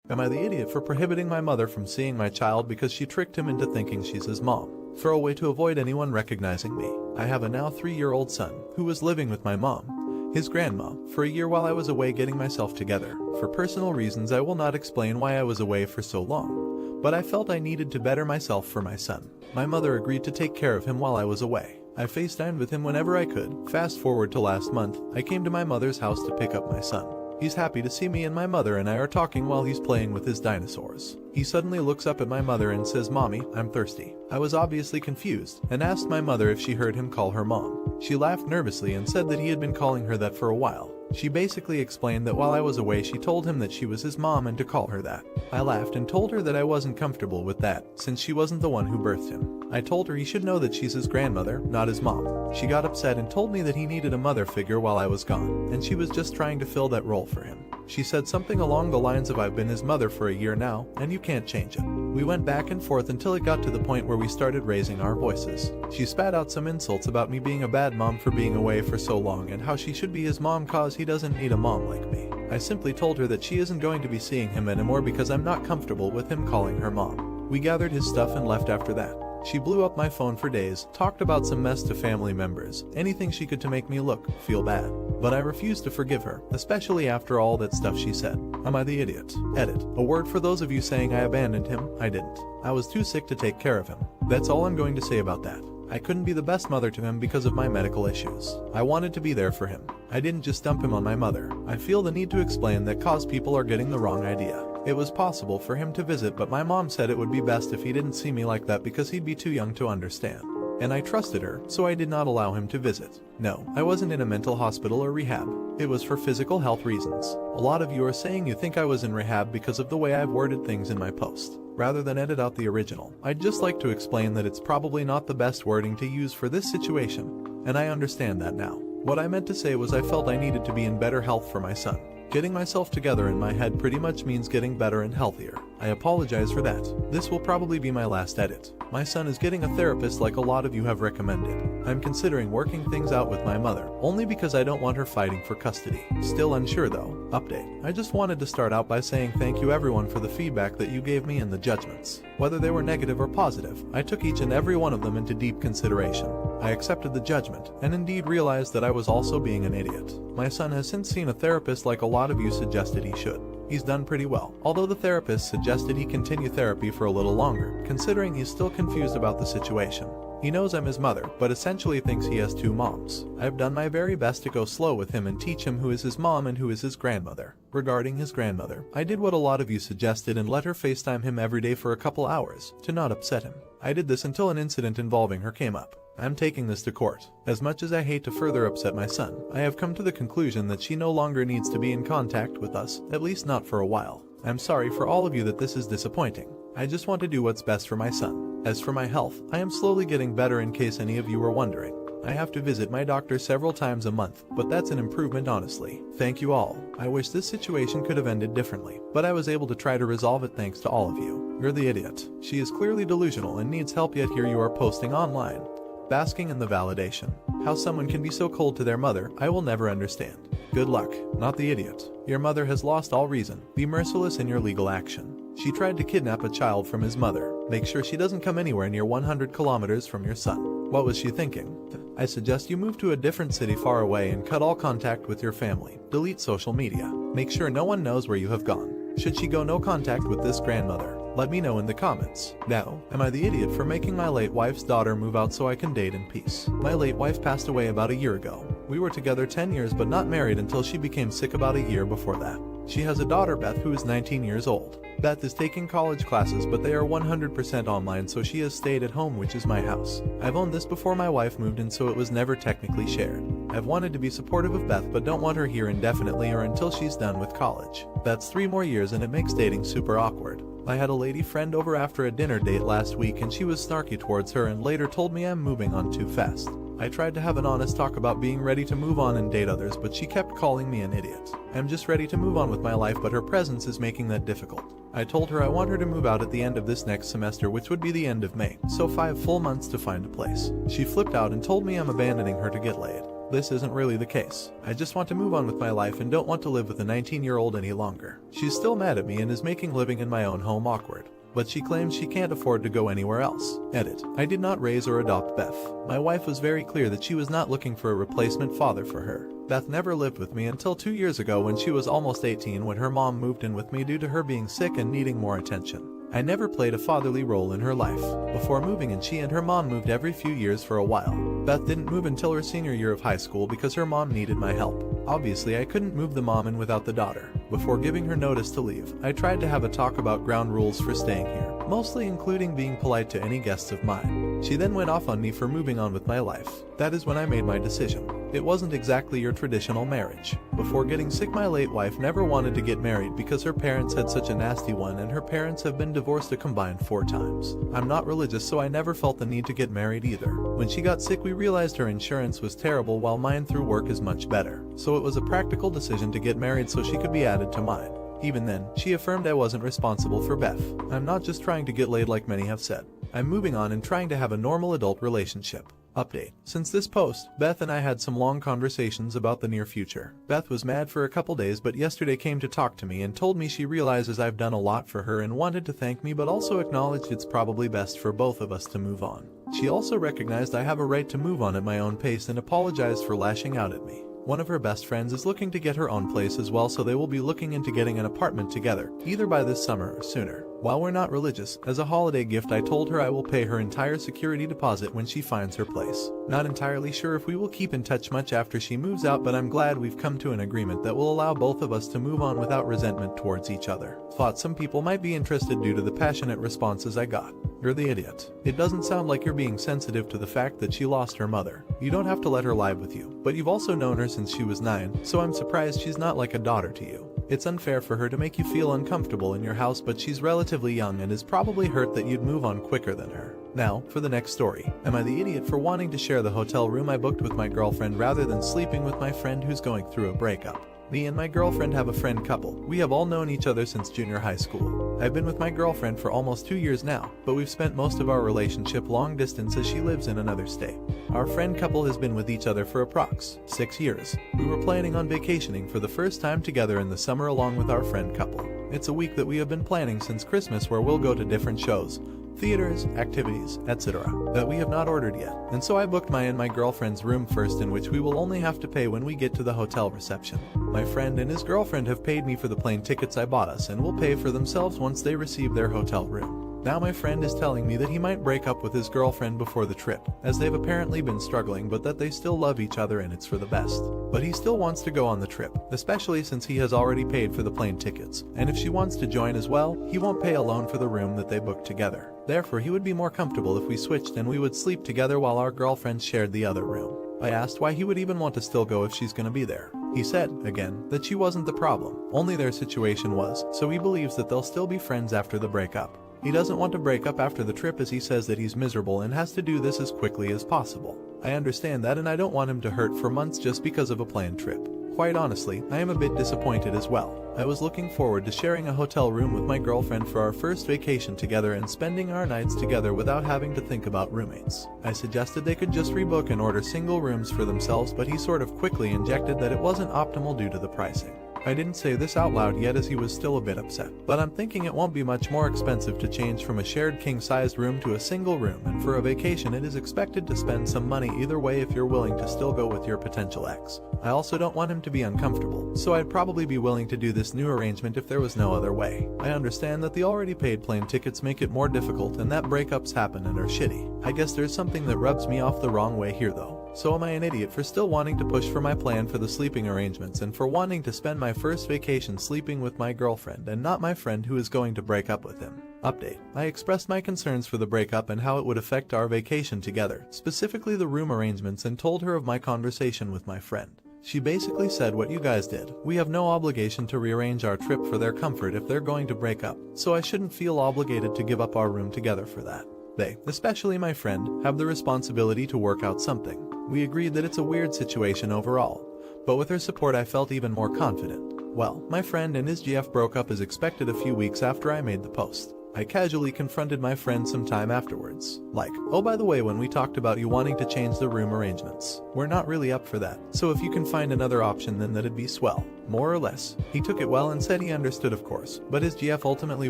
Am I the idiot for prohibiting my mother from seeing my child because she tricked him into thinking she's his mom? Throwaway to avoid anyone recognizing me. I have a now 3-year-old son who was living with my mom, his grandma, for a year while I was away getting myself together. For personal reasons, I will not explain why I was away for so long, but I felt I needed to better myself for my son. My mother agreed to take care of him while I was away. I FaceTimed with him whenever I could. Fast forward to last month, I came to my mother's house to pick up my son. He's happy to see me, and my mother and I are talking while he's playing with his dinosaurs. He suddenly looks up at my mother and says, "Mommy, I'm thirsty." I was obviously confused and asked my mother if she heard him call her mom. She laughed nervously and said that he had been calling her that for a while. She basically explained that while I was away she told him that she was his mom and to call her that. I laughed and told her that I wasn't comfortable with that, since she wasn't the one who birthed him. I told her he should know that she's his grandmother, not his mom. She got upset and told me that he needed a mother figure while I was gone, and she was just trying to fill that role for him. She said something along the lines of, "I've been his mother for a year now, and you can't change it." We went back and forth until it got to the point where we started raising our voices. She spat out some insults about me being a bad mom for being away for so long and how she should be his mom cause he doesn't need a mom like me. I simply told her that she isn't going to be seeing him anymore because I'm not comfortable with him calling her mom. We gathered his stuff and left after that. She blew up my phone for days, talked about some mess to family members, anything she could to make me feel bad. But I refused to forgive her, especially after all that stuff she said. Am I the idiot? Edit. A word for those of you saying I abandoned him. I didn't. I was too sick to take care of him. That's all I'm going to say about that. I couldn't be the best mother to him because of my medical issues. I wanted to be there for him. I didn't just dump him on my mother. I feel the need to explain that cause people are getting the wrong idea. It was possible for him to visit, but my mom said it would be best if he didn't see me like that because he'd be too young to understand. And I trusted her, so I did not allow him to visit. No, I wasn't in a mental hospital or rehab. It was for physical health reasons. A lot of you are saying you think I was in rehab because of the way I've worded things in my post. Rather than edit out the original, I'd just like to explain that it's probably not the best wording to use for this situation, and I understand that now. What I meant to say was I felt I needed to be in better health for my son. Getting myself together in my head pretty much means getting better and healthier. I apologize for that. This will probably be my last edit. My son is getting a therapist like a lot of you have recommended. I'm considering working things out with my mother, only because I don't want her fighting for custody. Still unsure though. Update. I just wanted to start out by saying thank you everyone for the feedback that you gave me and the judgments. Whether they were negative or positive, I took each and every one of them into deep consideration. I accepted the judgment, and indeed realized that I was also being an idiot. My son has since seen a therapist like a lot of you suggested he should. He's done pretty well, although the therapist suggested he continue therapy for a little longer, considering he's still confused about the situation. He knows I'm his mother, but essentially thinks he has two moms. I've done my very best to go slow with him and teach him who is his mom and who is his grandmother. Regarding his grandmother, I did what a lot of you suggested and let her FaceTime him every day for a couple hours, to not upset him. I did this until an incident involving her came up. I'm taking this to court. As much as I hate to further upset my son, I have come to the conclusion that she no longer needs to be in contact with us, at least not for a while. I'm sorry for all of you that this is disappointing. I just want to do what's best for my son. As for my health, I am slowly getting better in case any of you were wondering. I have to visit my doctor several times a month, but that's an improvement honestly. Thank you all. I wish this situation could have ended differently, but I was able to try to resolve it thanks to all of you. You're the idiot. She is clearly delusional and needs help, yet here you are posting online, basking in the validation. How someone can be so cold to their mother, I will never understand. Good luck, not the idiot. Your mother has lost all reason. Be merciless in your legal action. She tried to kidnap a child from his mother. Make sure she doesn't come anywhere near 100 kilometers from your son. What was she thinking? I suggest you move to a different city far away and cut all contact with your family. Delete social media. Make sure no one knows where you have gone. Should she go no contact with this grandmother? Let me know in the comments. Now, am I the idiot for making my late wife's daughter move out so I can date in peace? My late wife passed away about a year ago. We were together 10 years but not married until she became sick about a year before that. She has a daughter, Beth, who is 19 years old. Beth is taking college classes, but they are 100% online, so she has stayed at home, which is my house. I've owned this before my wife moved in, so it was never technically shared. I've wanted to be supportive of Beth, but don't want her here indefinitely or until she's done with college. That's 3 more years and it makes dating super awkward. I had a lady friend over after a dinner date last week and she was snarky towards her and later told me I'm moving on too fast. I tried to have an honest talk about being ready to move on and date others, but she kept calling me an idiot. I'm just ready to move on with my life, but her presence is making that difficult. I told her I want her to move out at the end of this next semester, which would be the end of May, so 5 full months to find a place. She flipped out and told me I'm abandoning her to get laid. This isn't really the case. I just want to move on with my life and don't want to live with a 19-year-old any longer. She's still mad at me and is making living in my own home awkward. But she claims she can't afford to go anywhere else. Edit. I did not raise or adopt Beth. My wife was very clear that she was not looking for a replacement father for her. Beth never lived with me until 2 years ago when she was almost 18 when her mom moved in with me due to her being sick and needing more attention. I never played a fatherly role in her life. Before moving in, she and her mom moved every few years for a while. Beth didn't move until her senior year of high school because her mom needed my help. Obviously, I couldn't move the mom in without the daughter. Before giving her notice to leave, I tried to have a talk about ground rules for staying here, mostly including being polite to any guests of mine. She then went off on me for moving on with my life. That is when I made my decision. It wasn't exactly your traditional marriage. Before getting sick, my late wife never wanted to get married because her parents had such a nasty one and her parents have been divorced a combined 4 times. I'm not religious, so I never felt the need to get married either. When she got sick, we realized her insurance was terrible while mine through work is much better. So it was a practical decision to get married so she could be added to mine. Even then, she affirmed I wasn't responsible for Beth. I'm not just trying to get laid like many have said. I'm moving on and trying to have a normal adult relationship. Update. Since this post, Beth and I had some long conversations about the near future. Beth was mad for a couple days but yesterday came to talk to me and told me she realizes I've done a lot for her and wanted to thank me but also acknowledged it's probably best for both of us to move on. She also recognized I have a right to move on at my own pace and apologized for lashing out at me. One of her best friends is looking to get her own place as well, so they will be looking into getting an apartment together, either by this summer or sooner. While we're not religious, as a holiday gift I told her I will pay her entire security deposit when she finds her place. Not entirely sure if we will keep in touch much after she moves out, but I'm glad we've come to an agreement that will allow both of us to move on without resentment towards each other. Thought some people might be interested due to the passionate responses I got. You're the idiot. It doesn't sound like you're being sensitive to the fact that she lost her mother. You don't have to let her live with you, but you've also known her since she was 9, so I'm surprised she's not like a daughter to you. It's unfair for her to make you feel uncomfortable in your house, but she's relatively young and is probably hurt that you'd move on quicker than her. Now, for the next story. Am I the idiot for wanting to share the hotel room I booked with my girlfriend rather than sleeping with my friend who's going through a breakup? Me and my girlfriend have a friend couple. We have all known each other since junior high school. I've been with my girlfriend for almost 2 years now, but we've spent most of our relationship long distance as she lives in another state. Our friend couple has been with each other for approx. 6 years. We were planning on vacationing for the first time together in the summer along with our friend couple. It's a week that we have been planning since Christmas where we'll go to different shows, theaters, activities, etc. that we have not ordered yet. And so I booked my and my girlfriend's room first, in which we will only have to pay when we get to the hotel reception. My friend and his girlfriend have paid me for the plane tickets I bought us and will pay for themselves once they receive their hotel room. Now my friend is telling me that he might break up with his girlfriend before the trip, as they've apparently been struggling, but that they still love each other and it's for the best. But he still wants to go on the trip, especially since he has already paid for the plane tickets, and if she wants to join as well, he won't pay alone for the room that they booked together. Therefore, he would be more comfortable if we switched and we would sleep together while our girlfriends shared the other room. I asked why he would even want to still go if she's gonna be there. He said, again, that she wasn't the problem, only their situation was, so he believes that they'll still be friends after the breakup. He doesn't want to break up after the trip as he says that he's miserable and has to do this as quickly as possible. I understand that, and I don't want him to hurt for months just because of a planned trip. Quite honestly, I am a bit disappointed as well. I was looking forward to sharing a hotel room with my girlfriend for our first vacation together and spending our nights together without having to think about roommates. I suggested they could just rebook and order single rooms for themselves, but he sort of quickly injected that it wasn't optimal due to the pricing. I didn't say this out loud yet as he was still a bit upset, but I'm thinking it won't be much more expensive to change from a shared king-sized room to a single room, and for a vacation it is expected to spend some money either way if you're willing to still go with your potential ex. I also don't want him to be uncomfortable, so I'd probably be willing to do this new arrangement if there was no other way. I understand that the already paid plane tickets make it more difficult and that breakups happen and are shitty. I guess there's something that rubs me off the wrong way here though. So am I an idiot for still wanting to push for my plan for the sleeping arrangements and for wanting to spend my first vacation sleeping with my girlfriend and not my friend who is going to break up with him? Update. I expressed my concerns for the breakup and how it would affect our vacation together, specifically the room arrangements, and told her of my conversation with my friend. She basically said what you guys did. We have no obligation to rearrange our trip for their comfort if they're going to break up, so I shouldn't feel obligated to give up our room together for that. They, especially my friend, have the responsibility to work out something. We agreed that it's a weird situation overall, but with her support I felt even more confident. Well, my friend and his GF broke up as expected a few weeks after I made the post. I casually confronted my friend some time afterwards. Like, oh, by the way, when we talked about you wanting to change the room arrangements, we're not really up for that. So if you can find another option, then that'd be swell. More or less. He took it well and said he understood, of course, but his GF ultimately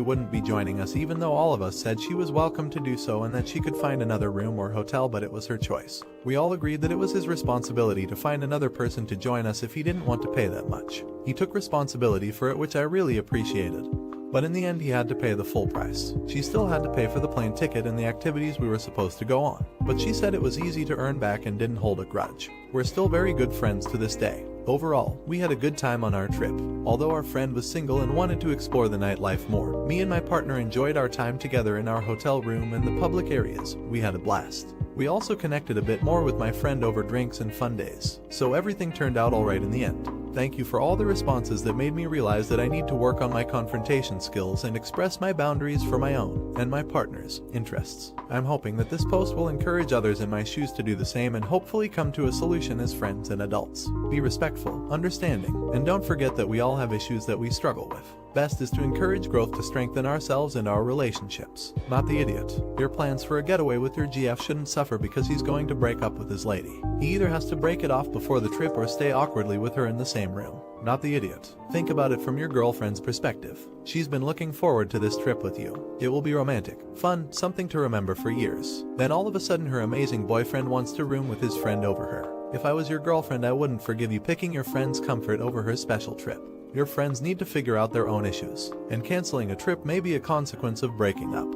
wouldn't be joining us, even though all of us said she was welcome to do so and that she could find another room or hotel, but it was her choice. We all agreed that it was his responsibility to find another person to join us if he didn't want to pay that much. He took responsibility for it, which I really appreciated. But in the end he had to pay the full price. She still had to pay for the plane ticket and the activities we were supposed to go on. But she said it was easy to earn back and didn't hold a grudge. We're still very good friends to this day. Overall, we had a good time on our trip. Although our friend was single and wanted to explore the nightlife more, me and my partner enjoyed our time together in our hotel room and the public areas. We had a blast. We also connected a bit more with my friend over drinks and fun days. So everything turned out alright in the end. Thank you for all the responses that made me realize that I need to work on my confrontation skills and express my boundaries for my own and my partner's interests. I'm hoping that this post will encourage others in my shoes to do the same and hopefully come to a solution as friends and adults. Be respectful, understanding, and don't forget that we all have issues that we struggle with. Best is to encourage growth to strengthen ourselves and our relationships. Not the idiot. Your plans for a getaway with your GF shouldn't suffer because he's going to break up with his lady. He either has to break it off before the trip or stay awkwardly with her in the same room. Not the idiot. Think about it from your girlfriend's perspective. She's been looking forward to this trip with you. It will be romantic, fun, something to remember for years. Then all of a sudden her amazing boyfriend wants to room with his friend over her. If I was your girlfriend, I wouldn't forgive you picking your friend's comfort over her special trip. Your friends need to figure out their own issues, and canceling a trip may be a consequence of breaking up.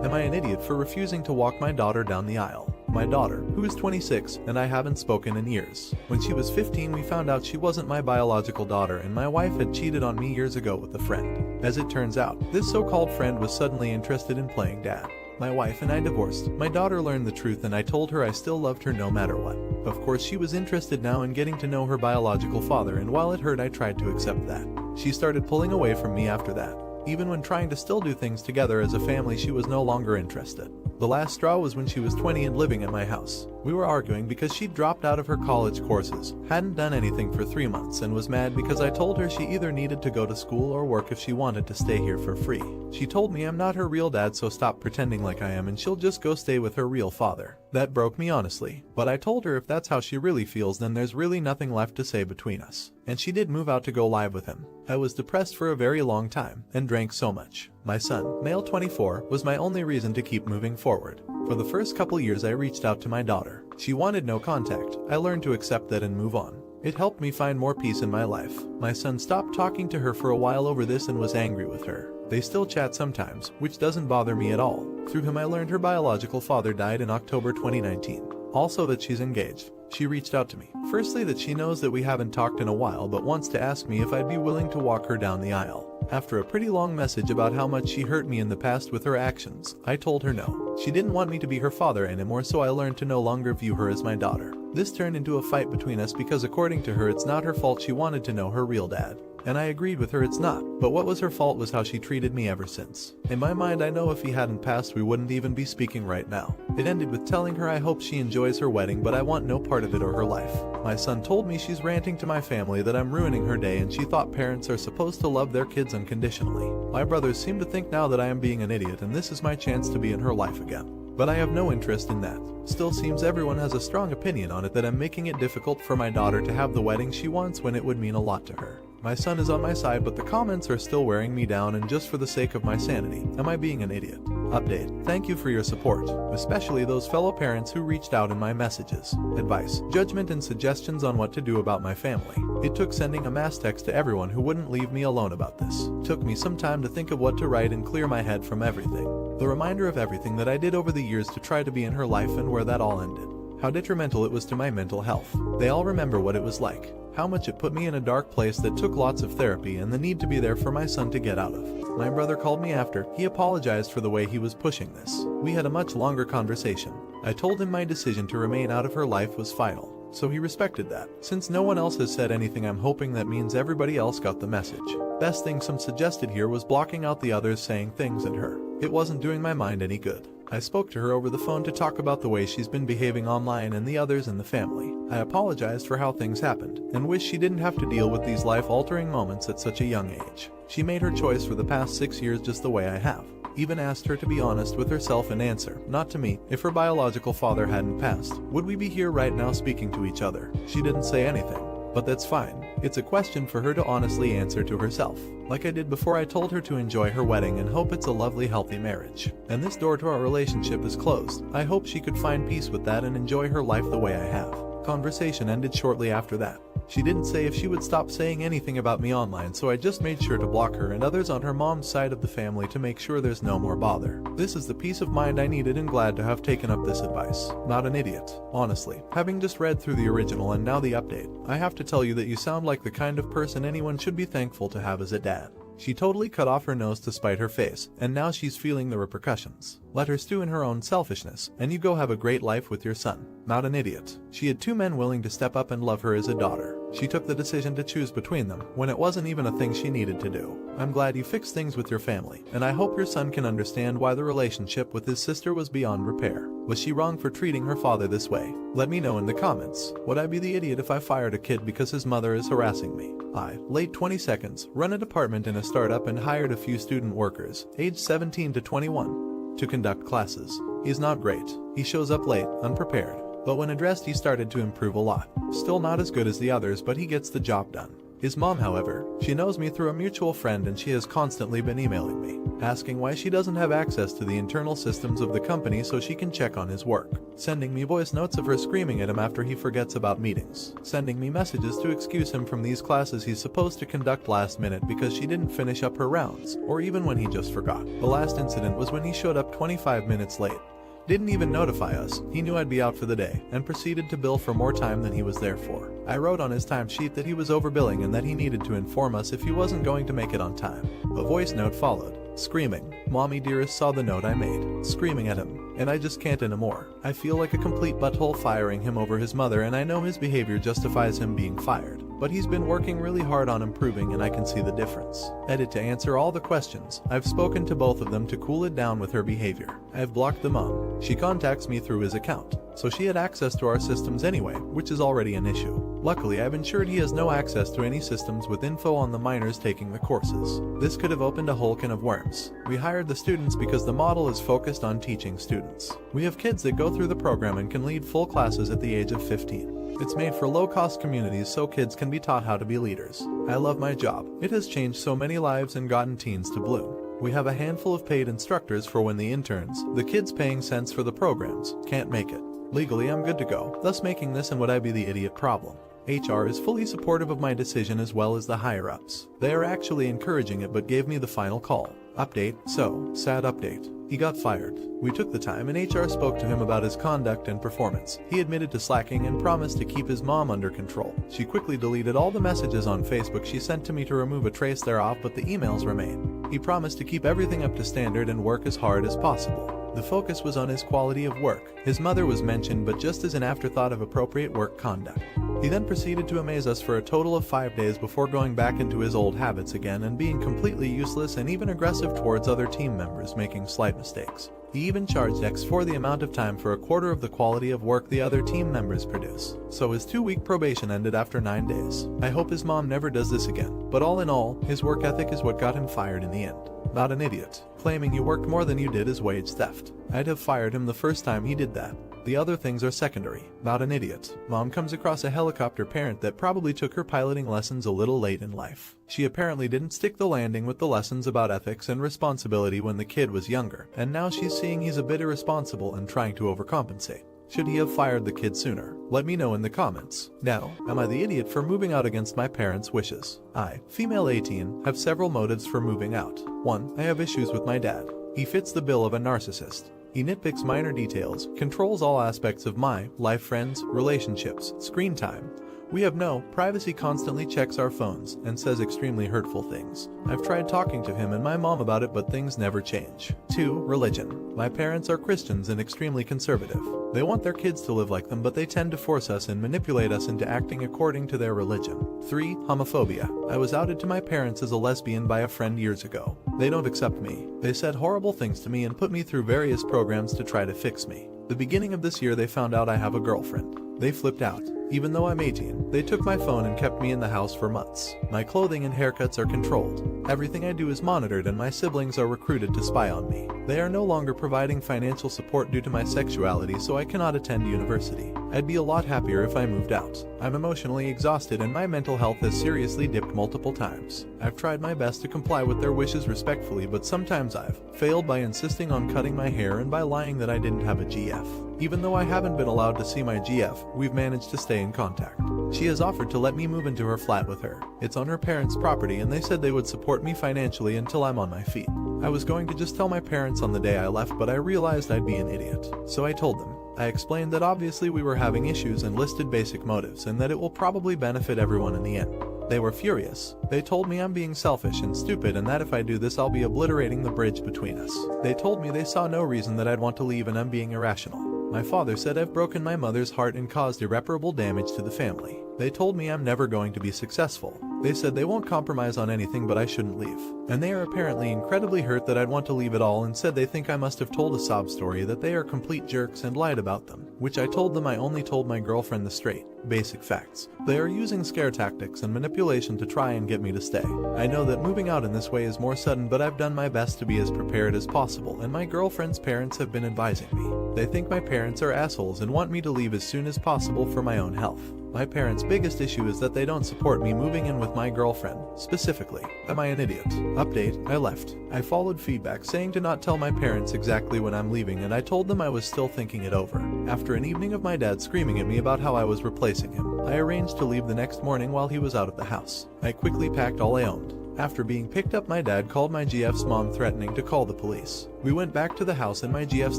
Am I an idiot for refusing to walk my daughter down the aisle? My daughter, who is 26, and I haven't spoken in years. When she was 15, we found out she wasn't my biological daughter and my wife had cheated on me years ago with a friend. As it turns out, this so-called friend was suddenly interested in playing dad. My wife and I divorced. My daughter learned the truth and I told her I still loved her no matter what. Of course she was interested now in getting to know her biological father, and while it hurt I tried to accept that. She started pulling away from me after that. Even when trying to still do things together as a family, she was no longer interested. The last straw was when she was 20 and living at my house. We were arguing because she'd dropped out of her college courses, hadn't done anything for 3 months, and was mad because I told her she either needed to go to school or work if she wanted to stay here for free. She told me I'm not her real dad, so stop pretending like I am and she'll just go stay with her real father. That broke me, honestly, but I told her if that's how she really feels, then there's really nothing left to say between us. And she did move out to go live with him. I was depressed for a very long time and drank so much. My son, male 24, was my only reason to keep moving forward. For the first couple years I reached out to my daughter. She wanted no contact. I learned to accept that and move on. It helped me find more peace in my life. My son stopped talking to her for a while over this and was angry with her. They still chat sometimes, which doesn't bother me at all. Through him I learned her biological father died in October 2019. Also that she's engaged. She reached out to me. Firstly, that she knows that we haven't talked in a while but wants to ask me if I'd be willing to walk her down the aisle. After a pretty long message about how much she hurt me in the past with her actions, I told her no. She didn't want me to be her father anymore, so I learned to no longer view her as my daughter. This turned into a fight between us because according to her it's not her fault she wanted to know her real dad. And I agreed with her it's not, but what was her fault was how she treated me ever since. In my mind I know if he hadn't passed we wouldn't even be speaking right now. It ended with telling her I hope she enjoys her wedding but I want no part of it or her life. My son told me she's ranting to my family that I'm ruining her day and she thought parents are supposed to love their kids unconditionally. My brothers seem to think now that I am being an idiot and this is my chance to be in her life again. But I have no interest in that. Still seems everyone has a strong opinion on it that I'm making it difficult for my daughter to have the wedding she wants when it would mean a lot to her. My son is on my side but the comments are still wearing me down, and just for the sake of my sanity, am I being an idiot? Update. Thank you for your support, especially those fellow parents who reached out in my messages. Advice, judgment and suggestions on what to do about my family. It took sending a mass text to everyone who wouldn't leave me alone about this. Took me some time to think of what to write and clear my head from everything. The reminder of everything that I did over the years to try to be in her life and where that all ended. How detrimental it was to my mental health. They all remember what it was like. How much it put me in a dark place that took lots of therapy and the need to be there for my son to get out of. My brother called me after. He apologized for the way he was pushing this. We had a much longer conversation. I told him my decision to remain out of her life was final, so he respected that. Since no one else has said anything, I'm hoping that means everybody else got the message. Best thing some suggested here was blocking out the others saying things and her. It wasn't doing my mind any good. I spoke to her over the phone to talk about the way she's been behaving online and the others in the family. I apologized for how things happened and wish she didn't have to deal with these life-altering moments at such a young age. She made her choice for the past 6 years just the way I have. Even asked her to be honest with herself and answer, not to me, if her biological father hadn't passed, would we be here right now speaking to each other? She didn't say anything. But that's fine. It's a question for her to honestly answer to herself, like I did before I told her to enjoy her wedding and hope it's a lovely, healthy marriage. And this door to our relationship is closed. I hope she could find peace with that and enjoy her life the way I have. Conversation ended shortly after that. She didn't say if she would stop saying anything about me online, so I just made sure to block her and others on her mom's side of the family to make sure there's no more bother. This is the peace of mind I needed and glad to have taken up this advice. Not an idiot. Honestly, having just read through the original and now the update, I have to tell you that you sound like the kind of person anyone should be thankful to have as a dad. She totally cut off her nose to spite her face, and now she's feeling the repercussions. Let her stew in her own selfishness, and you go have a great life with your son. Not an idiot. She had 2 men willing to step up and love her as a daughter. She took the decision to choose between them, when it wasn't even a thing she needed to do. I'm glad you fixed things with your family, and I hope your son can understand why the relationship with his sister was beyond repair. Was she wrong for treating her father this way? Let me know in the comments. Would I be the idiot if I fired a kid because his mother is harassing me? I, late 20 seconds, run a department in a startup and hired a few student workers, aged 17 to 21, to conduct classes. He's not great. He shows up late, unprepared. But when addressed, he started to improve a lot. Still not as good as the others, but he gets the job done. His mom, however, she knows me through a mutual friend and she has constantly been emailing me, asking why she doesn't have access to the internal systems of the company so she can check on his work, sending me voice notes of her screaming at him after he forgets about meetings, sending me messages to excuse him from these classes he's supposed to conduct last minute because she didn't finish up her rounds, or even when he just forgot. The last incident was when he showed up 25 minutes late. Didn't even notify us. He knew I'd be out for the day, and proceeded to bill for more time than he was there for. I wrote on his timesheet that he was overbilling and that he needed to inform us if he wasn't going to make it on time. A voice note followed, screaming, "Mommy dearest saw the note I made," screaming at him, and I just can't anymore. I feel like a complete butthole firing him over his mother, and I know his behavior justifies him being fired. But he's been working really hard on improving and I can see the difference. Edit to answer all the questions. I've spoken to both of them to cool it down with her behavior. I've blocked the mom. She contacts me through his account, so she had access to our systems anyway, which is already an issue. Luckily, I've ensured he has no access to any systems with info on the minors taking the courses. This could have opened a whole can of worms. We hired the students because the model is focused on teaching students. We have kids that go through the program and can lead full classes at the age of 15. It's made for low-cost communities so kids can be taught how to be leaders. I love my job. It has changed so many lives and gotten teens to bloom. We have a handful of paid instructors for when the interns, the kids paying cents for the programs, can't make it. Legally, I'm good to go, thus making this and would I be the idiot problem. HR is fully supportive of my decision as well as the higher-ups. They are actually encouraging it but gave me the final call. Update, so, sad update. He got fired. We took the time and HR spoke to him about his conduct and performance. He admitted to slacking and promised to keep his mom under control. She quickly deleted all the messages on Facebook she sent to me to remove a trace thereof, but the emails remain. He promised to keep everything up to standard and work as hard as possible. The focus was on his quality of work. His mother was mentioned, but just as an afterthought of appropriate work conduct. He then proceeded to amaze us for a total of 5 days before going back into his old habits again and being completely useless and even aggressive towards other team members, making slight mistakes. He even charged X for the amount of time for a quarter of the quality of work the other team members produce. So his 2-week probation ended after 9 days. I hope his mom never does this again. But all in all, his work ethic is what got him fired in the end. Not an idiot. Claiming you worked more than you did is wage theft. I'd have fired him the first time he did that. The other things are secondary. Not an idiot. Mom comes across a helicopter parent that probably took her piloting lessons a little late in life. She apparently didn't stick the landing with the lessons about ethics and responsibility when the kid was younger, and now she's seeing he's a bit irresponsible and trying to overcompensate. Should he have fired the kid sooner? Let me know in the comments. Now, am I the idiot for moving out against my parents' wishes? I, female 18, have several motives for moving out. 1. I have issues with my dad. He fits the bill of a narcissist. He nitpicks minor details, controls all aspects of my life, friends, relationships, screen time. We have no privacy, constantly checks our phones, and says extremely hurtful things. I've tried talking to him and my mom about it, but things never change. 2. Religion. My parents are Christians and extremely conservative. They want their kids to live like them, but they tend to force us and manipulate us into acting according to their religion. 3. Homophobia. I was outed to my parents as a lesbian by a friend years ago. They don't accept me. They said horrible things to me and put me through various programs to try to fix me. The beginning of this year they found out I have a girlfriend. They flipped out. Even though I'm 18, they took my phone and kept me in the house for months. My clothing and haircuts are controlled. Everything I do is monitored and my siblings are recruited to spy on me. They are no longer providing financial support due to my sexuality, so I cannot attend university. I'd be a lot happier if I moved out. I'm emotionally exhausted and my mental health has seriously dipped multiple times. I've tried my best to comply with their wishes respectfully, but sometimes I've failed by insisting on cutting my hair and by lying that I didn't have a GF. Even though I haven't been allowed to see my GF, we've managed to stay in contact. She has offered to let me move into her flat with her. It's on her parents' property and they said they would support me financially until I'm on my feet. I was going to just tell my parents on the day I left, but I realized I'd be an idiot. So I told them. I explained that obviously we were having issues and listed basic motives and that it will probably benefit everyone in the end. They were furious. They told me I'm being selfish and stupid and that if I do this I'll be obliterating the bridge between us. They told me they saw no reason that I'd want to leave and I'm being irrational. My father said I've broken my mother's heart and caused irreparable damage to the family. They told me I'm never going to be successful. They said they won't compromise on anything but I shouldn't leave. And they are apparently incredibly hurt that I'd want to leave it all and said they think I must have told a sob story, that they are complete jerks and lied about them. Which I told them I only told my girlfriend the straight, basic facts. They are using scare tactics and manipulation to try and get me to stay. I know that moving out in this way is more sudden, but I've done my best to be as prepared as possible and my girlfriend's parents have been advising me. They think my parents are assholes and want me to leave as soon as possible for my own health. My parents' biggest issue is that they don't support me moving in with my girlfriend. Specifically, am I an idiot? Update, I left. I followed feedback saying to not tell my parents exactly when I'm leaving and I told them I was still thinking it over. After an evening of my dad screaming at me about how I was replacing him, I arranged to leave the next morning while he was out of the house. I quickly packed all I owned. After being picked up, my dad called my GF's mom threatening to call the police. We went back to the house and my GF's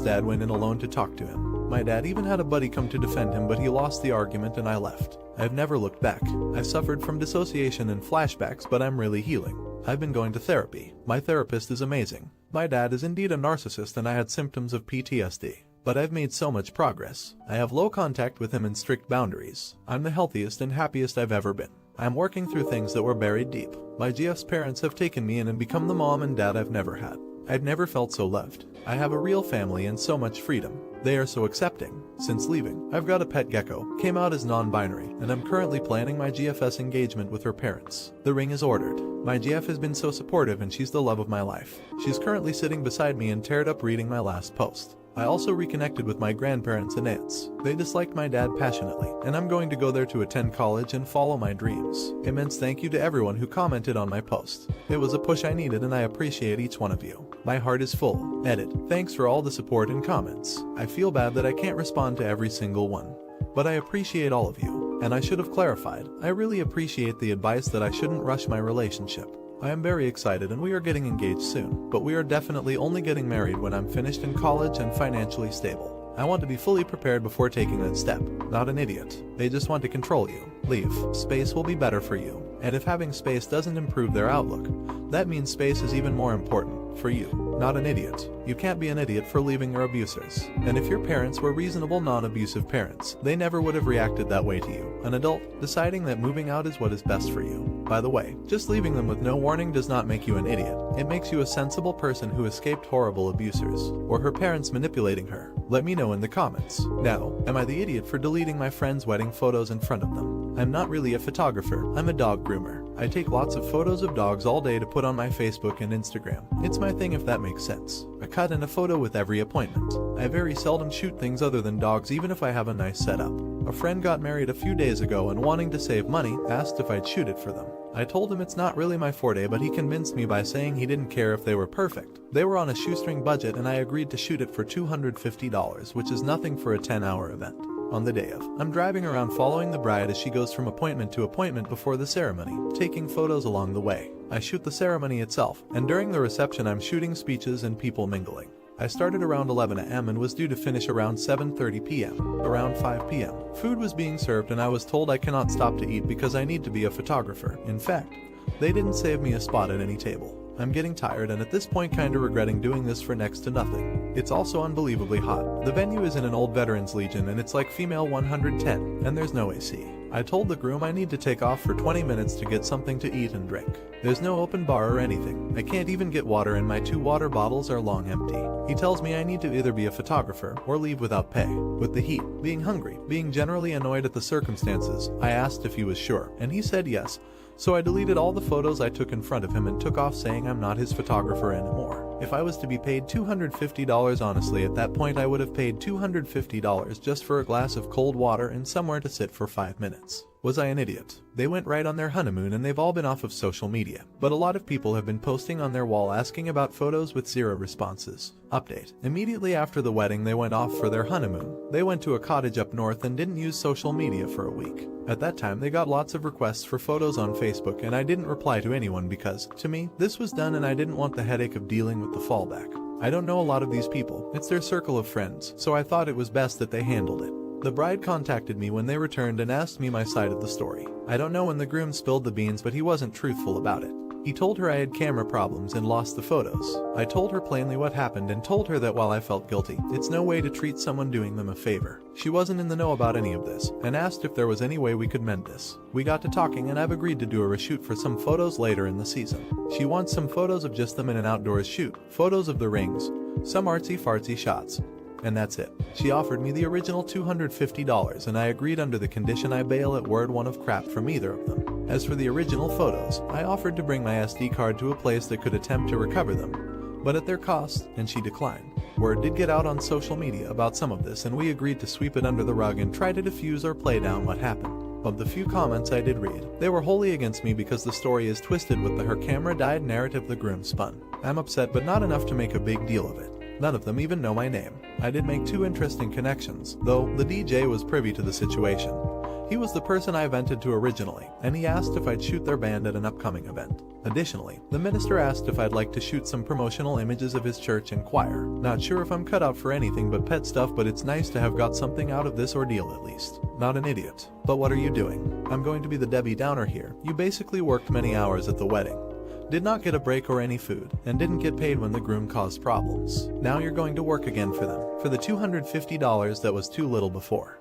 dad went in alone to talk to him. My dad even had a buddy come to defend him, but he lost the argument and I left. I've never looked back. I've suffered from dissociation and flashbacks, but I'm really healing. I've been going to therapy. My therapist is amazing. My dad is indeed a narcissist and I had symptoms of PTSD. But I've made so much progress. I have low contact with him and strict boundaries. I'm the healthiest and happiest I've ever been. I'm working through things that were buried deep. My GF's parents have taken me in and become the mom and dad I've never had. I've never felt so loved. I have a real family and so much freedom. They are so accepting. Since leaving, I've got a pet gecko, came out as non-binary, and I'm currently planning my GF's engagement with her parents. The ring is ordered. My GF has been so supportive and she's the love of my life. She's currently sitting beside me and teared up reading my last post. I also reconnected with my grandparents and aunts. They disliked my dad passionately, and I'm going to go there to attend college and follow my dreams. Immense thank you to everyone who commented on my post. It was a push I needed and I appreciate each one of you. My heart is full. Edit. Thanks for all the support and comments. I feel bad that I can't respond to every single one. But I appreciate all of you. And I should have clarified, I really appreciate the advice that I shouldn't rush my relationship. I am very excited and we are getting engaged soon, but we are definitely only getting married when I'm finished in college and financially stable. I want to be fully prepared before taking that step. Not an idiot. They just want to control you. Leave. Space will be better for you. And if having space doesn't improve their outlook, that means space is even more important for you. Not an idiot. You can't be an idiot for leaving your abusers. And if your parents were reasonable, non-abusive parents, they never would have reacted that way to you. An adult deciding that moving out is what is best for you. By the way, just leaving them with no warning does not make you an idiot. It makes you a sensible person who escaped horrible abusers, or her parents manipulating her. Let me know in the comments. Now, am I the idiot for deleting my friends' wedding photos in front of them? I'm not really a photographer, I'm a dog groomer. I take lots of photos of dogs all day to put on my Facebook and Instagram. It's my thing if that makes sense. A cut and a photo with every appointment. I very seldom shoot things other than dogs even if I have a nice setup. A friend got married a few days ago and wanting to save money, asked if I'd shoot it for them. I told him it's not really my forte, but he convinced me by saying he didn't care if they were perfect. They were on a shoestring budget and I agreed to shoot it for $250, which is nothing for a 10-hour event. On the day of, I'm driving around following the bride as she goes from appointment to appointment before the ceremony, taking photos along the way. I shoot the ceremony itself, and during the reception I'm shooting speeches and people mingling. I started around 11 a.m. and was due to finish around 7:30 p.m. Around 5 p.m. food was being served and I was told I cannot stop to eat because I need to be a photographer. In fact, they didn't save me a spot at any table. I'm getting tired and at this point kinda regretting doing this for next to nothing. It's also unbelievably hot. The venue is in an old Veterans Legion and it's like female 110, and there's no AC. I told the groom I need to take off for 20 minutes to get something to eat and drink. There's no open bar or anything. I can't even get water and my 2 water bottles are long empty. He tells me I need to either be a photographer or leave without pay. With the heat, being hungry, being generally annoyed at the circumstances, I asked if he was sure, and he said yes. So I deleted all the photos I took in front of him and took off saying I'm not his photographer anymore. If I was to be paid $250, honestly at that point I would have paid $250 just for a glass of cold water and somewhere to sit for 5 minutes. Was I an idiot? They went right on their honeymoon and they've all been off of social media. But a lot of people have been posting on their wall asking about photos with 0 responses. Update. Immediately after the wedding they went off for their honeymoon. They went to a cottage up north and didn't use social media for a week. At that time they got lots of requests for photos on Facebook and I didn't reply to anyone because, to me, this was done and I didn't want the headache of dealing with the fallback. I don't know a lot of these people, it's their circle of friends, so I thought it was best that they handled it. The bride contacted me when they returned and asked me my side of the story. I don't know when the groom spilled the beans, but he wasn't truthful about it. He told her I had camera problems and lost the photos. I told her plainly what happened and told her that while I felt guilty, it's no way to treat someone doing them a favor. She wasn't in the know about any of this and asked if there was any way we could mend this. We got to talking and I've agreed to do a reshoot for some photos later in the season. She wants some photos of just them in an outdoors shoot, photos of the rings, some artsy-fartsy shots. And that's it. She offered me the original $250 and I agreed under the condition I bail at word one of crap from either of them. As for the original photos, I offered to bring my SD card to a place that could attempt to recover them, but at their cost, and she declined. Word did get out on social media about some of this and we agreed to sweep it under the rug and try to diffuse or play down what happened. Of the few comments I did read, they were wholly against me because the story is twisted with the her camera died narrative the groom spun. I'm upset but not enough to make a big deal of it. None of them even know my name. I did make 2 interesting connections, though the DJ was privy to the situation. He was the person I vented to originally, and he asked if I'd shoot their band at an upcoming event. Additionally, the minister asked if I'd like to shoot some promotional images of his church and choir. Not sure if I'm cut out for anything but pet stuff, but it's nice to have got something out of this ordeal at least. Not an idiot. But what are you doing? I'm going to be the Debbie Downer here. You basically worked many hours at the wedding, did not get a break or any food, and didn't get paid when the groom caused problems. Now you're going to work again for them, for the $250 that was too little before.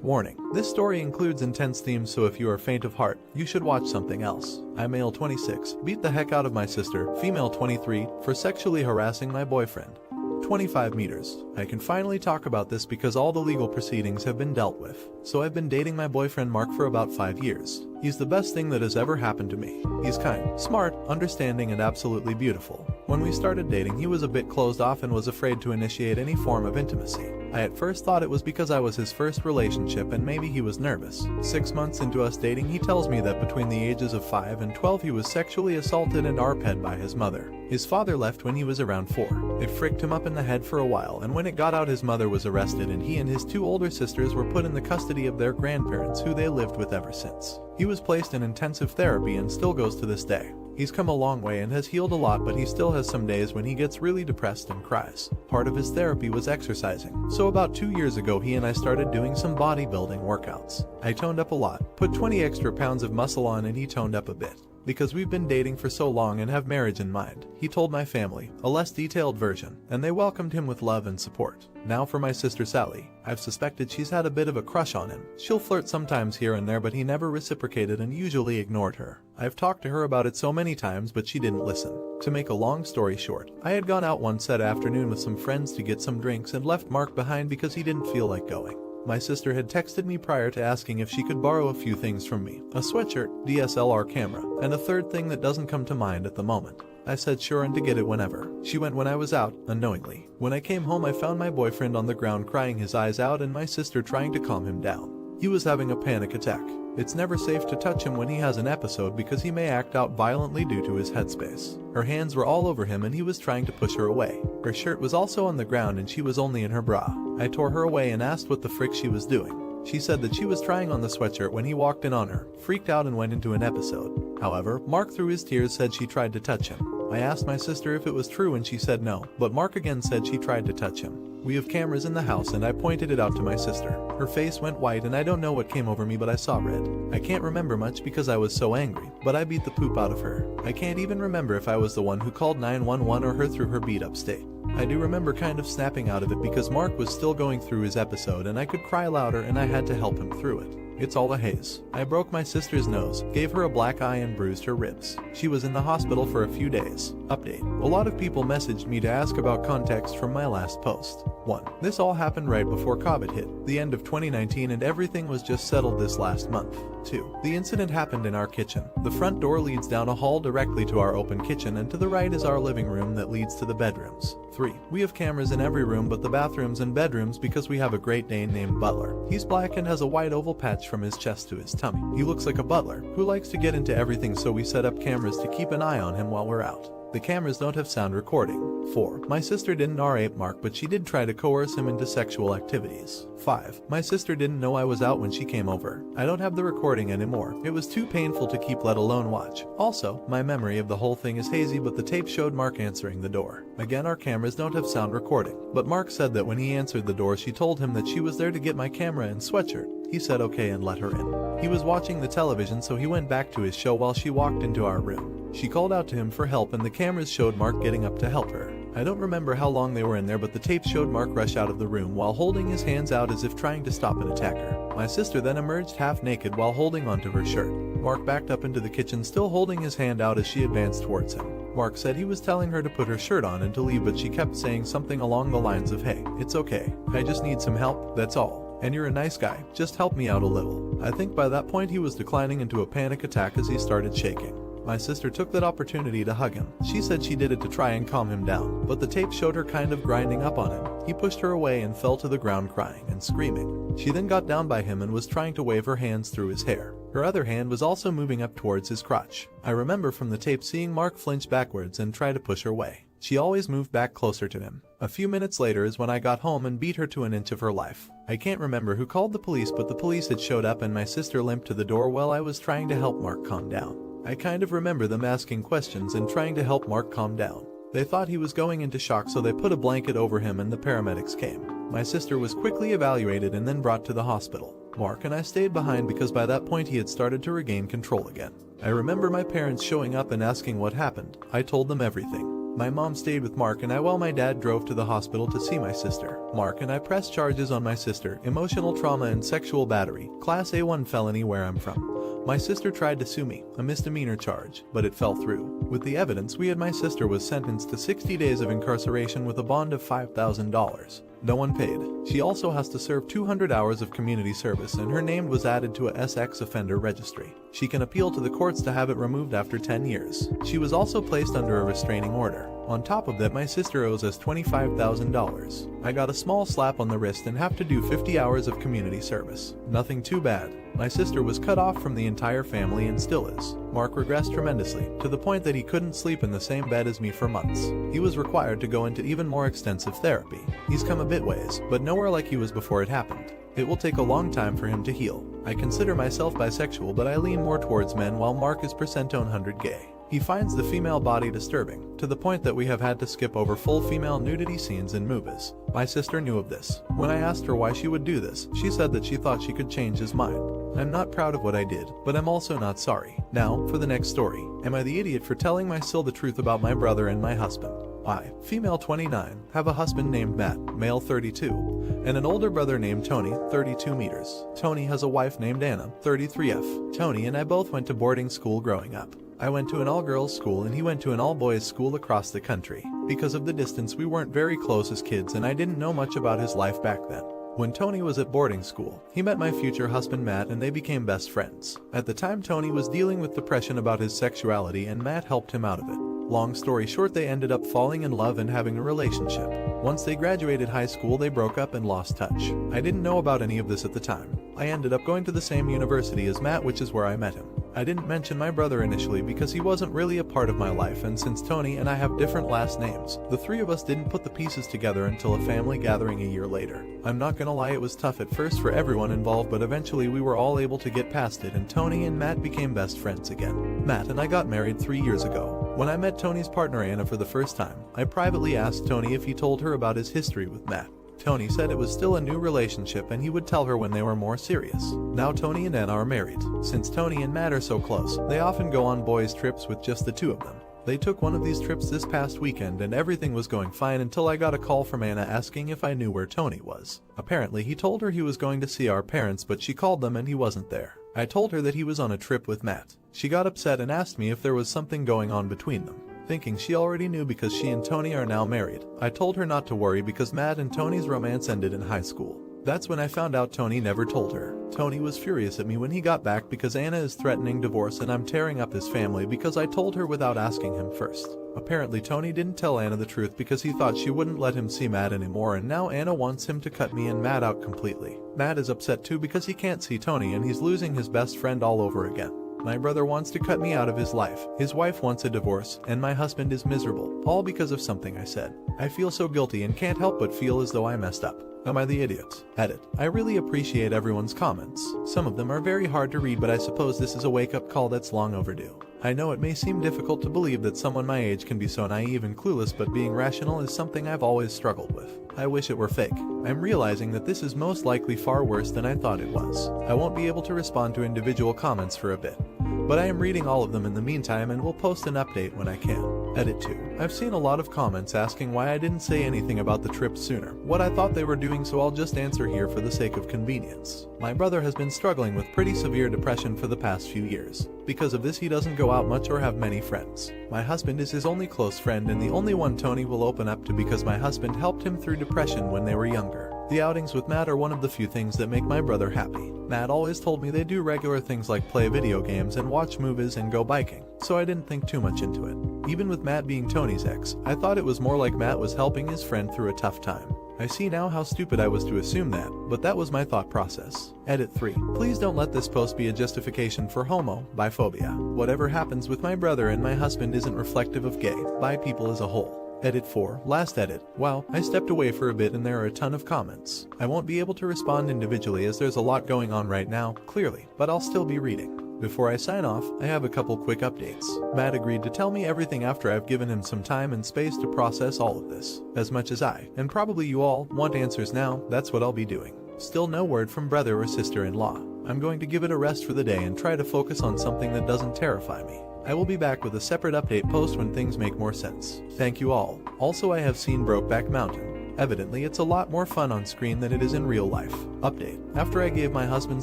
Warning. This story includes intense themes, so if you are faint of heart, you should watch something else. I, male 26, beat the heck out of my sister, female 23, for sexually harassing my boyfriend. 25 meters. I can finally talk about this because all the legal proceedings have been dealt with. So I've been dating my boyfriend Mark for about 5 years. He's the best thing that has ever happened to me. He's kind, smart, understanding, and absolutely beautiful. When we started dating, he was a bit closed off and was afraid to initiate any form of intimacy. I at first thought it was because I was his first relationship and maybe he was nervous. 6 months into us dating, he tells me that between the ages of 5 and 12 he was sexually assaulted and arped by his mother. His father left when he was around 4. It fricked him up in the head for a while, and when it got out his mother was arrested and he and his 2 older sisters were put in the custody of their grandparents who they lived with ever since. He was placed in intensive therapy and still goes to this day. He's come a long way and has healed a lot, but he still has some days when he gets really depressed and cries. Part of his therapy was exercising. So about 2 years ago he and I started doing some bodybuilding workouts. I toned up a lot, put 20 extra pounds of muscle on, and he toned up a bit. Because we've been dating for so long and have marriage in mind, he told my family, a less detailed version, and they welcomed him with love and support. Now for my sister Sally. I've suspected she's had a bit of a crush on him. She'll flirt sometimes here and there, but he never reciprocated and usually ignored her. I've talked to her about it so many times, but she didn't listen. To make a long story short, I had gone out one Saturday afternoon with some friends to get some drinks and left Mark behind because he didn't feel like going. My sister had texted me prior to asking if she could borrow a few things from me, a sweatshirt, DSLR camera, and a third thing that doesn't come to mind at the moment. I said sure and to get it whenever. She went when I was out, unknowingly. When I came home I found my boyfriend on the ground crying his eyes out and my sister trying to calm him down. He was having a panic attack. It's never safe to touch him when he has an episode because he may act out violently due to his headspace. Her hands were all over him and he was trying to push her away. Her shirt was also on the ground and she was only in her bra. I tore her away and asked what the frick she was doing. She said that she was trying on the sweatshirt when he walked in on her, freaked out and went into an episode. However, Mark through his tears said she tried to touch him. I asked my sister if it was true and she said no, but Mark again said she tried to touch him. We have cameras in the house and I pointed it out to my sister. Her face went white and I don't know what came over me, but I saw red. I can't remember much because I was so angry, but I beat the poop out of her. I can't even remember if I was the one who called 911 or her through her beat up state. I do remember kind of snapping out of it because Mark was still going through his episode and I could cry louder and I had to help him through it. It's all a haze. I broke my sister's nose, gave her a black eye and bruised her ribs. She was in the hospital for a few days. Update. A lot of people messaged me to ask about context from my last post. 1. This all happened right before COVID hit, the end of 2019, and everything was just settled this last month. 2. The incident happened in our kitchen. The front door leads down a hall directly to our open kitchen, and to the right is our living room that leads to the bedrooms. 3. We have cameras in every room but the bathrooms and bedrooms because we have a Great Dane named Butler. He's black and has a white oval patch from his chest to his tummy. He looks like a butler who likes to get into everything, so we set up cameras to keep an eye on him while we're out. The cameras don't have sound recording. 4. My sister didn't rape Mark, but she did try to coerce him into sexual activities. 5. My sister didn't know I was out when she came over. I don't have the recording anymore. It was too painful to keep, let alone watch. Also, my memory of the whole thing is hazy, but the tape showed Mark answering the door. Again, our cameras don't have sound recording, but Mark said that when he answered the door, she told him that she was there to get my camera and sweatshirt. He said okay and let her in. He was watching the television, so he went back to his show while she walked into our room. She called out to him for help and the cameras showed Mark getting up to help her. I don't remember how long they were in there, but the tape showed Mark rush out of the room while holding his hands out as if trying to stop an attacker. My sister then emerged half naked while holding onto her shirt. Mark backed up into the kitchen, still holding his hand out as she advanced towards him. Mark said he was telling her to put her shirt on and to leave, but she kept saying something along the lines of, "Hey, it's okay. I just need some help, that's all. And you're a nice guy, just help me out a little." I think by that point he was declining into a panic attack as he started shaking. My sister took that opportunity to hug him. She said she did it to try and calm him down, but the tape showed her kind of grinding up on him. He pushed her away and fell to the ground crying and screaming. She then got down by him and was trying to wave her hands through his hair. Her other hand was also moving up towards his crotch. I remember from the tape seeing Mark flinch backwards and try to push her away. She always moved back closer to him. A few minutes later is when I got home and beat her to an inch of her life. I can't remember who called the police, but the police had showed up and my sister limped to the door while I was trying to help Mark calm down. I kind of remember them asking questions and trying to help Mark calm down. They thought he was going into shock, so they put a blanket over him and the paramedics came. My sister was quickly evaluated and then brought to the hospital. Mark and I stayed behind because by that point he had started to regain control again. I remember my parents showing up and asking what happened. I told them everything. My mom stayed with Mark and I while my dad drove to the hospital to see my sister. Mark and I pressed charges on my sister, emotional trauma and sexual battery, class A1 felony where I'm from. My sister tried to sue me, a misdemeanor charge, but it fell through. With the evidence we had, my sister was sentenced to 60 days of incarceration with a bond of $5,000. No one paid. She also has to serve 200 hours of community service and her name was added to a sex offender registry. She can appeal to the courts to have it removed after 10 years. She was also placed under a restraining order. On top of that, my sister owes us $25,000. I got a small slap on the wrist and have to do 50 hours of community service. Nothing too bad. My sister was cut off from the entire family and still is. Mark regressed tremendously, to the point that he couldn't sleep in the same bed as me for months. He was required to go into even more extensive therapy. He's come a bit ways, but nowhere like he was before it happened. It will take a long time for him to heal. I consider myself bisexual, but I lean more towards men while Mark is percent 100 gay. He finds the female body disturbing, to the point that we have had to skip over full female nudity scenes in movies. My sister knew of this. When I asked her why she would do this, she said that she thought she could change his mind. I'm not proud of what I did, but I'm also not sorry. Now, for the next story. Am I the idiot for telling my Sil the truth about my brother and my husband? I, female 29, have a husband named Matt, male 32, and an older brother named Tony, 32 meters. Tony has a wife named Anna, 33F. Tony and I both went to boarding school growing up. I went to an all-girls school and he went to an all-boys school across the country. Because of the distance, we weren't very close as kids and I didn't know much about his life back then. When Tony was at boarding school, he met my future husband Matt and they became best friends. At the time, Tony was dealing with depression about his sexuality and Matt helped him out of it. Long story short, they ended up falling in love and having a relationship. Once they graduated high school, they broke up and lost touch. I didn't know about any of this at the time. I ended up going to the same university as Matt, which is where I met him. I didn't mention my brother initially because he wasn't really a part of my life, and since Tony and I have different last names, the three of us didn't put the pieces together until a family gathering a year later. I'm not gonna lie, it was tough at first for everyone involved, but eventually we were all able to get past it and Tony and Matt became best friends again. Matt and I got married 3 years ago. When I met Tony's partner Anna for the first time, I privately asked Tony if he told her about his history with Matt. Tony said it was still a new relationship and he would tell her when they were more serious. Now Tony and Anna are married. Since Tony and Matt are so close, they often go on boys' trips with just the two of them. They took one of these trips this past weekend and everything was going fine until I got a call from Anna asking if I knew where Tony was. Apparently he told her he was going to see our parents, but she called them and he wasn't there. I told her that he was on a trip with Matt. She got upset and asked me if there was something going on between them, thinking she already knew because she and Tony are now married. I told her not to worry because Matt and Tony's romance ended in high school. That's when I found out Tony never told her. Tony was furious at me when he got back because Anna is threatening divorce and I'm tearing up his family because I told her without asking him first. Apparently Tony didn't tell Anna the truth because he thought she wouldn't let him see Matt anymore, and now Anna wants him to cut me and Matt out completely. Matt is upset too because he can't see Tony and he's losing his best friend all over again. My brother wants to cut me out of his life, his wife wants a divorce, and my husband is miserable, all because of something I said. I feel so guilty and can't help but feel as though I messed up. Am I the idiot? Edit. I really appreciate everyone's comments. Some of them are very hard to read, but I suppose this is a wake-up call that's long overdue. I know it may seem difficult to believe that someone my age can be so naive and clueless, but being rational is something I've always struggled with. I wish it were fake. I'm realizing that this is most likely far worse than I thought it was. I won't be able to respond to individual comments for a bit, but I am reading all of them in the meantime and will post an update when I can. Edit 2. I've seen a lot of comments asking why I didn't say anything about the trip sooner, what I thought they were doing, so I'll just answer here for the sake of convenience. My brother has been struggling with pretty severe depression for the past few years. Because of this, he doesn't go out much or have many friends. My husband is his only close friend and the only one Tony will open up to because my husband helped him through depression when they were younger. The outings with Matt are one of the few things that make my brother happy. Matt always told me they do regular things like play video games and watch movies and go biking, so I didn't think too much into it. Even with Matt being Tony's ex, I thought it was more like Matt was helping his friend through a tough time. I see now how stupid I was to assume that, but that was my thought process. Edit 3. Please don't let this post be a justification for biphobia. Whatever happens with my brother and my husband isn't reflective of gay, bi people as a whole. Edit 4. Last edit. Wow, I stepped away for a bit and there are a ton of comments. I won't be able to respond individually as there's a lot going on right now, clearly, but I'll still be reading. Before I sign off, I have a couple quick updates. Matt agreed to tell me everything after I've given him some time and space to process all of this. As much as I, and probably you all, want answers now, that's what I'll be doing. Still no word from brother or sister-in-law. I'm going to give it a rest for the day and try to focus on something that doesn't terrify me. I will be back with a separate update post when things make more sense. Thank you all. Also, I have seen Brokeback Mountain. Evidently, it's a lot more fun on screen than it is in real life. Update. After I gave my husband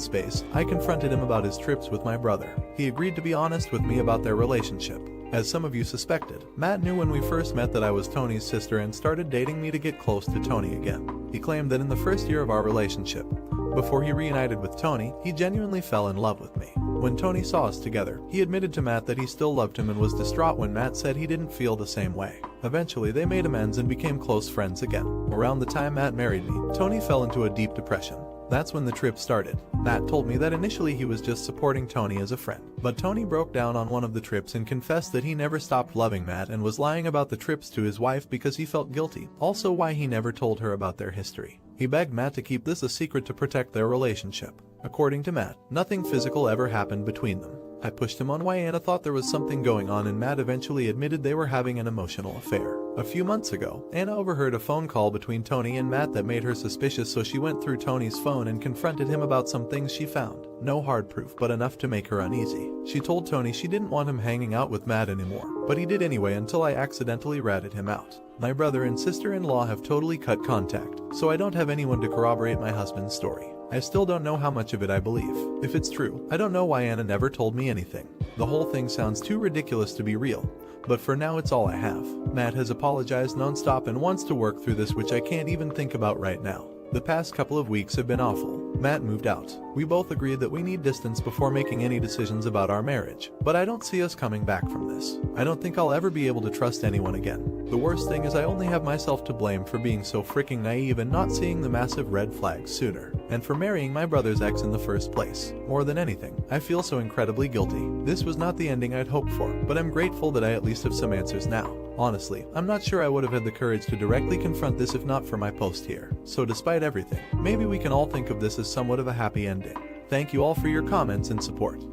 space, I confronted him about his trips with my brother. He agreed to be honest with me about their relationship. As some of you suspected, Matt knew when we first met that I was Tony's sister and started dating me to get close to Tony again. He claimed that in the first year of our relationship, before he reunited with Tony, he genuinely fell in love with me. When Tony saw us together, he admitted to Matt that he still loved him and was distraught when Matt said he didn't feel the same way. Eventually, they made amends and became close friends again. Around the time Matt married me, Tony fell into a deep depression. That's when the trip started. Matt told me that initially he was just supporting Tony as a friend. But Tony broke down on one of the trips and confessed that he never stopped loving Matt and was lying about the trips to his wife because he felt guilty, also why he never told her about their history. He begged Matt to keep this a secret to protect their relationship. According to Matt, nothing physical ever happened between them. I pushed him on why Anna thought there was something going on, and Matt eventually admitted they were having an emotional affair. A few months ago, Anna overheard a phone call between Tony and Matt that made her suspicious, so she went through Tony's phone and confronted him about some things she found. No hard proof, but enough to make her uneasy. She told Tony she didn't want him hanging out with Matt anymore, but he did anyway until I accidentally ratted him out. My brother and sister-in-law have totally cut contact, so I don't have anyone to corroborate my husband's story. I still don't know how much of it I believe. If it's true, I don't know why Anna never told me anything. The whole thing sounds too ridiculous to be real, but for now it's all I have. Matt has apologized non-stop and wants to work through this, which I can't even think about right now. The past couple of weeks have been awful. Matt moved out. We both agreed that we need distance before making any decisions about our marriage, but I don't see us coming back from this. I don't think I'll ever be able to trust anyone again. The worst thing is I only have myself to blame for being so freaking naive and not seeing the massive red flags sooner, and for marrying my brother's ex in the first place. More than anything, I feel so incredibly guilty. This was not the ending I'd hoped for, but I'm grateful that I at least have some answers now. Honestly, I'm not sure I would have had the courage to directly confront this if not for my post here. So despite everything, maybe we can all think of this as somewhat of a happy ending. Thank you all for your comments and support.